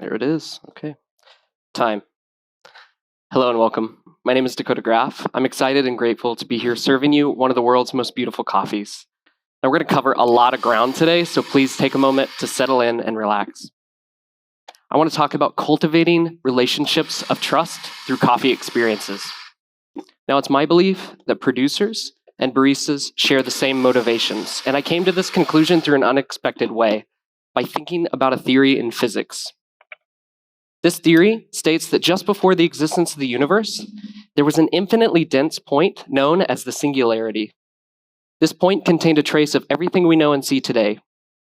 There it is. Okay. Time. Hello and welcome. My name is Dakota Graff. I'm excited and grateful to be here serving you one of the world's most beautiful coffees. Now, we're going to cover a lot of ground today, so please take a moment to settle in and relax. I want to talk about cultivating relationships of trust through coffee experiences. Now, it's my belief that producers and baristas share the same motivations, and I came to this conclusion through an unexpected way by thinking about a theory in physics. This theory states that just before the existence of the universe, there was an infinitely dense point known as the singularity. This point contained a trace of everything we know and see today,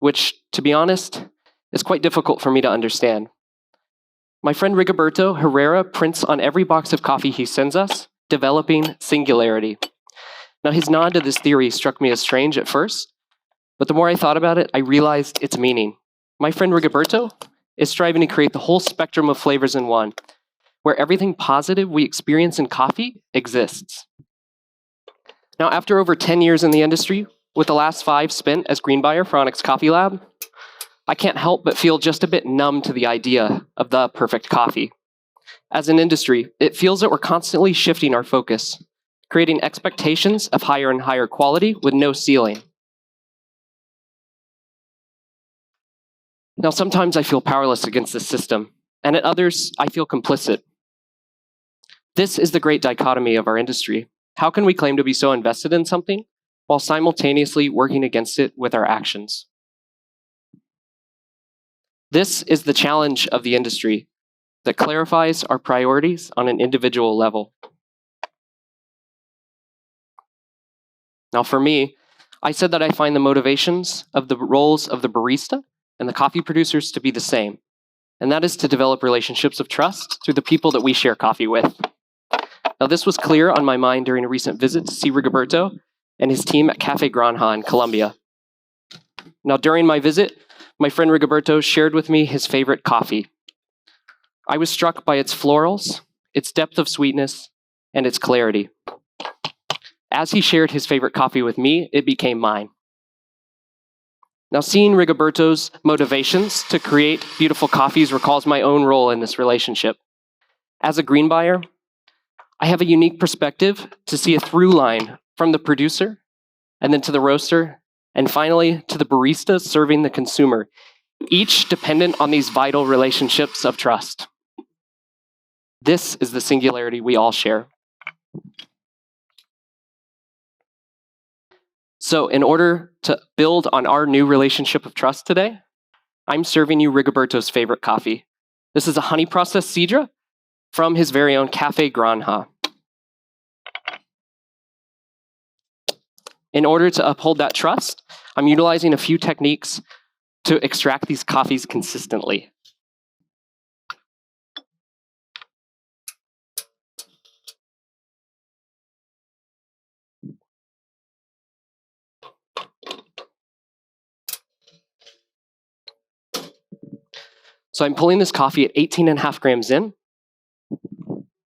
which, to be honest, is quite difficult for me to understand. My friend Rigoberto Herrera prints on every box of coffee he sends us, developing singularity. Now, his nod to this theory struck me as strange at first, but the more I thought about it, I realized its meaning. My friend Rigoberto is striving to create the whole spectrum of flavors in one, where everything positive we experience in coffee exists. Now, after over 10 years in the industry, with the last 5 spent as green buyer for Onyx Coffee Lab, I can't help but feel just a bit numb to the idea of the perfect coffee. As an industry, it feels that we're constantly shifting our focus, creating expectations of higher and higher quality with no ceiling. Now, sometimes I feel powerless against this system, and at others, I feel complicit. This is the great dichotomy of our industry. How can we claim to be so invested in something while simultaneously working against it with our actions? This is the challenge of the industry that clarifies our priorities on an individual level. Now, for me, I said that I find the motivations of the roles of the barista and the coffee producers to be the same, and that is to develop relationships of trust through the people that we share coffee with. Now, this was clear on my mind during a recent visit to see Rigoberto and his team at Cafe Granja in Colombia. Now, during my visit, my friend Rigoberto shared with me his favorite coffee. I was struck by its florals, its depth of sweetness, and its clarity. As he shared his favorite coffee with me, it became mine. Now, seeing Rigoberto's motivations to create beautiful coffees recalls my own role in this relationship. As a green buyer, I have a unique perspective to see a through line from the producer, and then to the roaster, and finally to the barista serving the consumer, each dependent on these vital relationships of trust. This is the singularity we all share. So, in order to build on our new relationship of trust today, I'm serving you Rigoberto's favorite coffee. This is a honey processed Sidra from his very own Cafe Granja. In order to uphold that trust, I'm utilizing a few techniques to extract these coffees consistently. So I'm pulling this coffee at 18.5 grams in,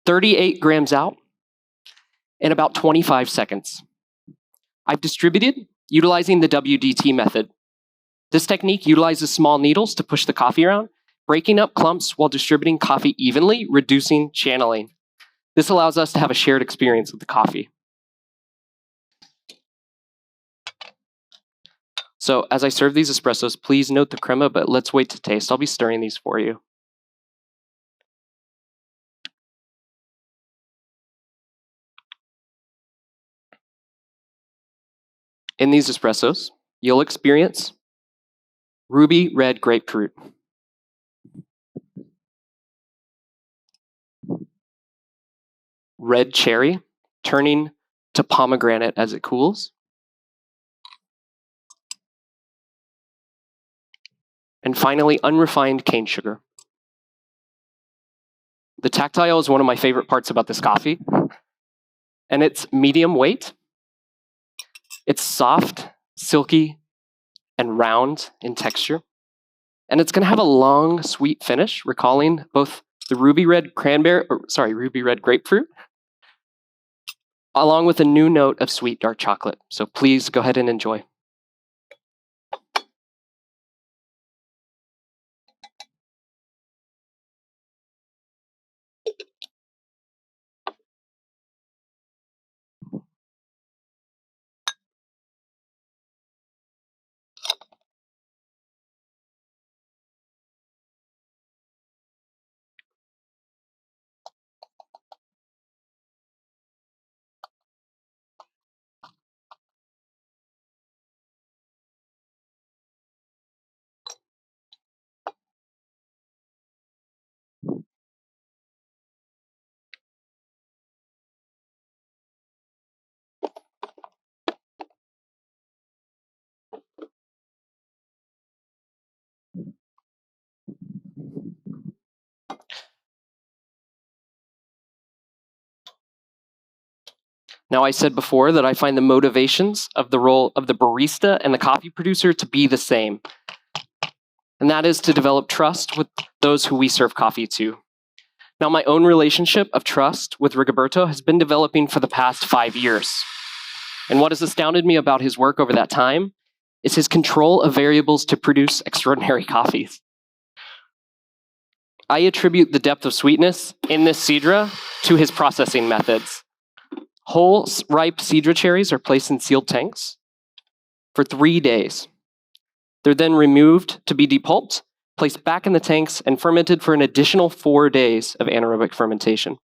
38 grams out, in about 25 seconds. I've distributed utilizing the WDT method. This technique utilizes small needles to push the coffee around, breaking up clumps while distributing coffee evenly, reducing channeling. This allows us to have a shared experience with the coffee. So as I serve these espressos, please note the crema, but let's wait to taste. I'll be stirring these for you. In these espressos, you'll experience ruby red grapefruit, red cherry, turning to pomegranate as it cools, and finally, unrefined cane sugar. The tactile is one of my favorite parts about this coffee, and it's medium weight. It's soft, silky, and round in texture. And it's going to have a long, sweet finish, recalling both the ruby red grapefruit, along with a new note of sweet dark chocolate. So please go ahead and enjoy. Now, I said before that I find the motivations of the role of the barista and the coffee producer to be the same, and that is to develop trust with those who we serve coffee to. Now, my own relationship of trust with Rigoberto has been developing for the past 5 years. And what has astounded me about his work over that time is his control of variables to produce extraordinary coffees. I attribute the depth of sweetness in this Sidra to his processing methods. Whole ripe Sidra cherries are placed in sealed tanks for 3 days. They're then removed to be depulped, placed back in the tanks, and fermented for an additional 4 days of anaerobic fermentation.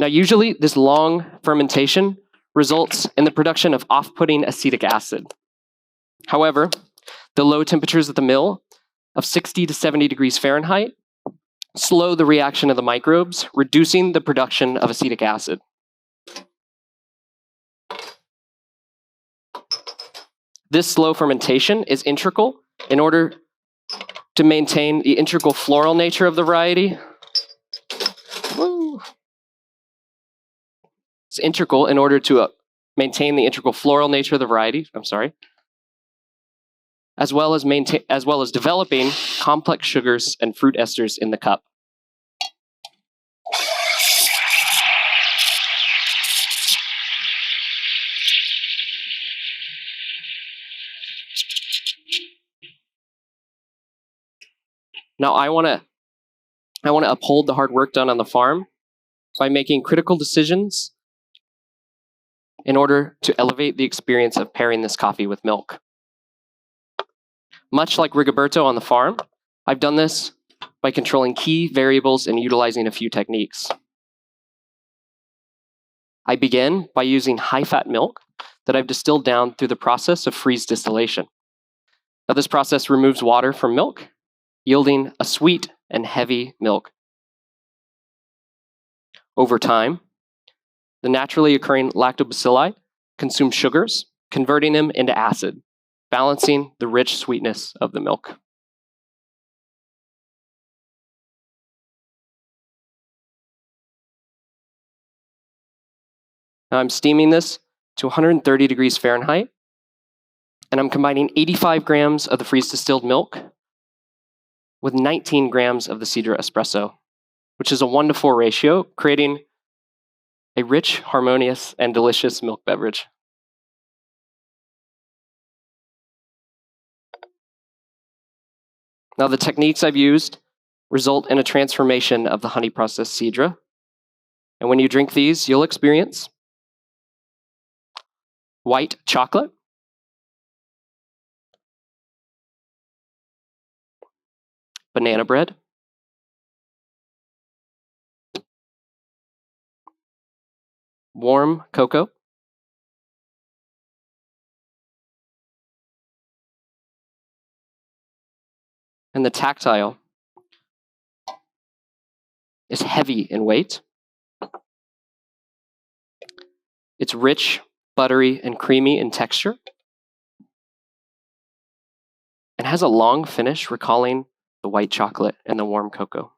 Now, usually this long fermentation results in the production of off-putting acetic acid. However, the low temperatures at the mill of 60 to 70 degrees Fahrenheit slow the reaction of the microbes, reducing the production of acetic acid. This slow fermentation is integral in order to maintain the integral floral nature of the variety. It's integral in order to maintain the integral floral nature of the variety. As well as developing complex sugars and fruit esters in the cup. Now, I want to uphold the hard work done on the farm by making critical decisions in order to elevate the experience of pairing this coffee with milk. Much like Rigoberto on the farm, I've done this by controlling key variables and utilizing a few techniques. I begin by using high-fat milk that I've distilled down through the process of freeze distillation. Now, this process removes water from milk, yielding a sweet and heavy milk. Over time, the naturally occurring lactobacilli consume sugars, converting them into acid, balancing the rich sweetness of the milk. Now I'm steaming this to 130 degrees Fahrenheit, and I'm combining 85 grams of the freeze distilled milk with 19 grams of the Sidra espresso, which is a 1-to-4 ratio, creating a rich, harmonious, and delicious milk beverage. Now, the techniques I've used result in a transformation of the honey processed Sidra. And when you drink these, you'll experience white chocolate, banana bread, warm cocoa, and the tactile is heavy in weight. It's rich, buttery, and creamy in texture, and has a long finish recalling the white chocolate and the warm cocoa.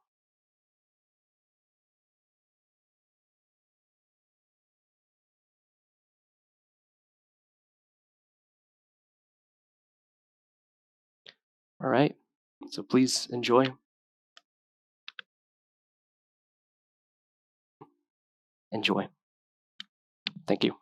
All right, so please enjoy. Enjoy. Thank you.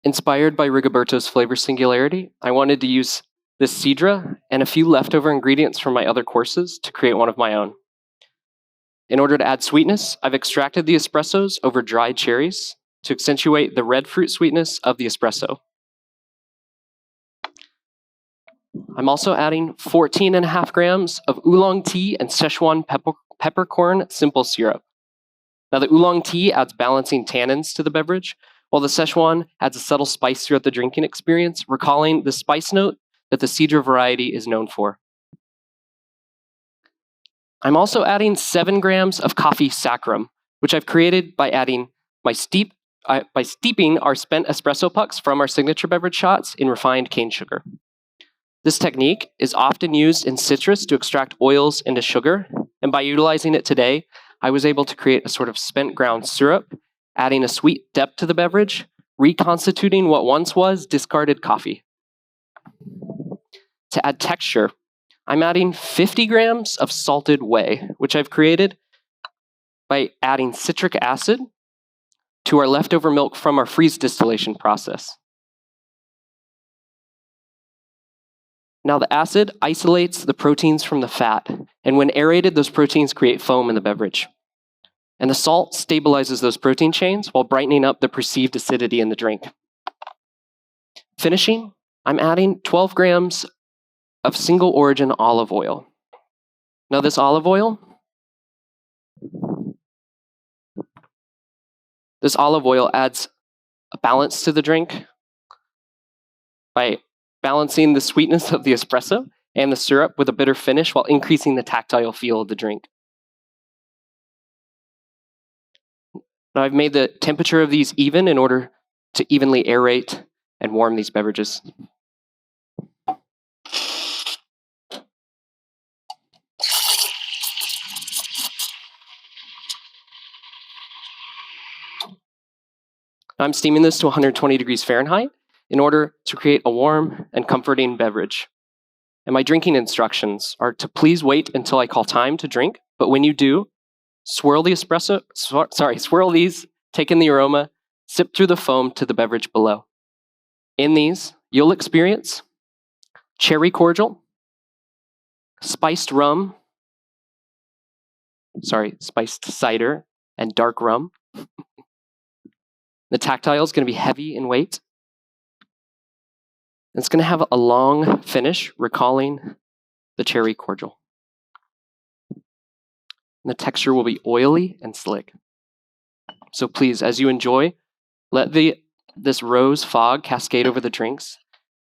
Inspired by Rigoberto's flavor singularity, I wanted to use this Cidra and a few leftover ingredients from my other courses to create one of my own. In order to add sweetness, I've extracted the espressos over dried cherries to accentuate the red fruit sweetness of the espresso. I'm also adding 14.5 grams of oolong tea and Szechuan peppercorn simple syrup. Now, the oolong tea adds balancing tannins to the beverage, while the Szechuan adds a subtle spice throughout the drinking experience, recalling the spice note that the Cidra variety is known for. I'm also adding 7 grams of coffee saccharum, which I've created by adding by steeping our spent espresso pucks from our signature beverage shots in refined cane sugar. This technique is often used in citrus to extract oils into sugar, and by utilizing it today, I was able to create a sort of spent ground syrup, adding a sweet depth to the beverage, reconstituting what once was discarded coffee. To add texture, I'm adding 50 grams of salted whey, which I've created by adding citric acid to our leftover milk from our freeze distillation process. Now, the acid isolates the proteins from the fat, and when aerated, those proteins create foam in the beverage. And the salt stabilizes those protein chains while brightening up the perceived acidity in the drink. Finishing, I'm adding 12 grams of single origin olive oil. Now, this olive oil adds a balance to the drink by balancing the sweetness of the espresso and the syrup with a bitter finish while increasing the tactile feel of the drink. Now, I've made the temperature of these even in order to evenly aerate and warm these beverages. I'm steaming this to 120 degrees Fahrenheit in order to create a warm and comforting beverage. And my drinking instructions are to please wait until I call time to drink, but when you do, swirl these, take in the aroma, sip through the foam to the beverage below. In these, you'll experience cherry cordial, spiced cider, and dark rum. The tactile is going to be heavy in weight. It's going to have a long finish, recalling the cherry cordial. And the texture will be oily and slick. So please, as you enjoy, let this rose fog cascade over the drinks,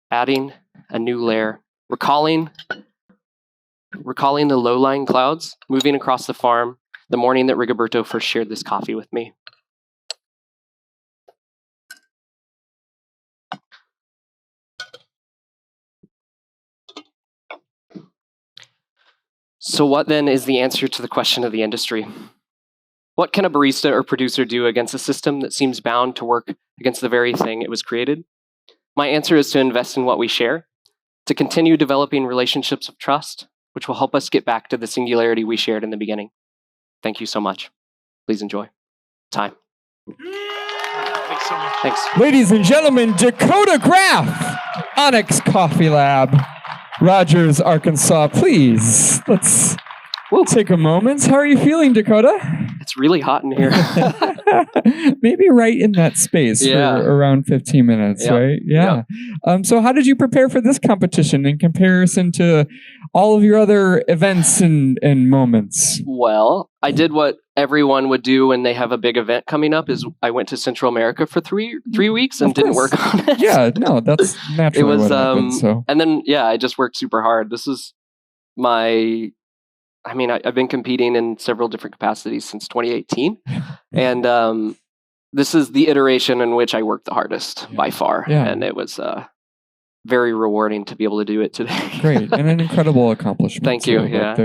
adding a new layer, recalling the low-lying clouds moving across the farm the morning that Rigoberto first shared this coffee with me. So what then is the answer to the question of the industry? What can a barista or producer do against a system that seems bound to work against the very thing it was created? My answer is to invest in what we share, to continue developing relationships of trust, which will help us get back to the singularity we shared in the beginning. Thank you so much. Please enjoy. Time. Thanks so much. Thanks. Ladies and gentlemen, Dakota Graff, Onyx Coffee Lab, Rogers, Arkansas. Please, we'll take a moment. How are you feeling, Dakota? It's really hot in here. Maybe right in that space for around 15 minutes, right? Yeah. So how did you prepare for this competition in comparison to all of your other events and moments? Well, I did what everyone would do when they have a big event coming up, is I went to Central America for three weeks and didn't work on it. Yeah, no, that's naturally what happened. So. And then, I just worked super hard. This is I've been competing in several different capacities since 2018. And this is the iteration in which I worked the hardest by far. Yeah. And it was very rewarding to be able to do it today. Great. And an incredible accomplishment. Thank you. Yeah.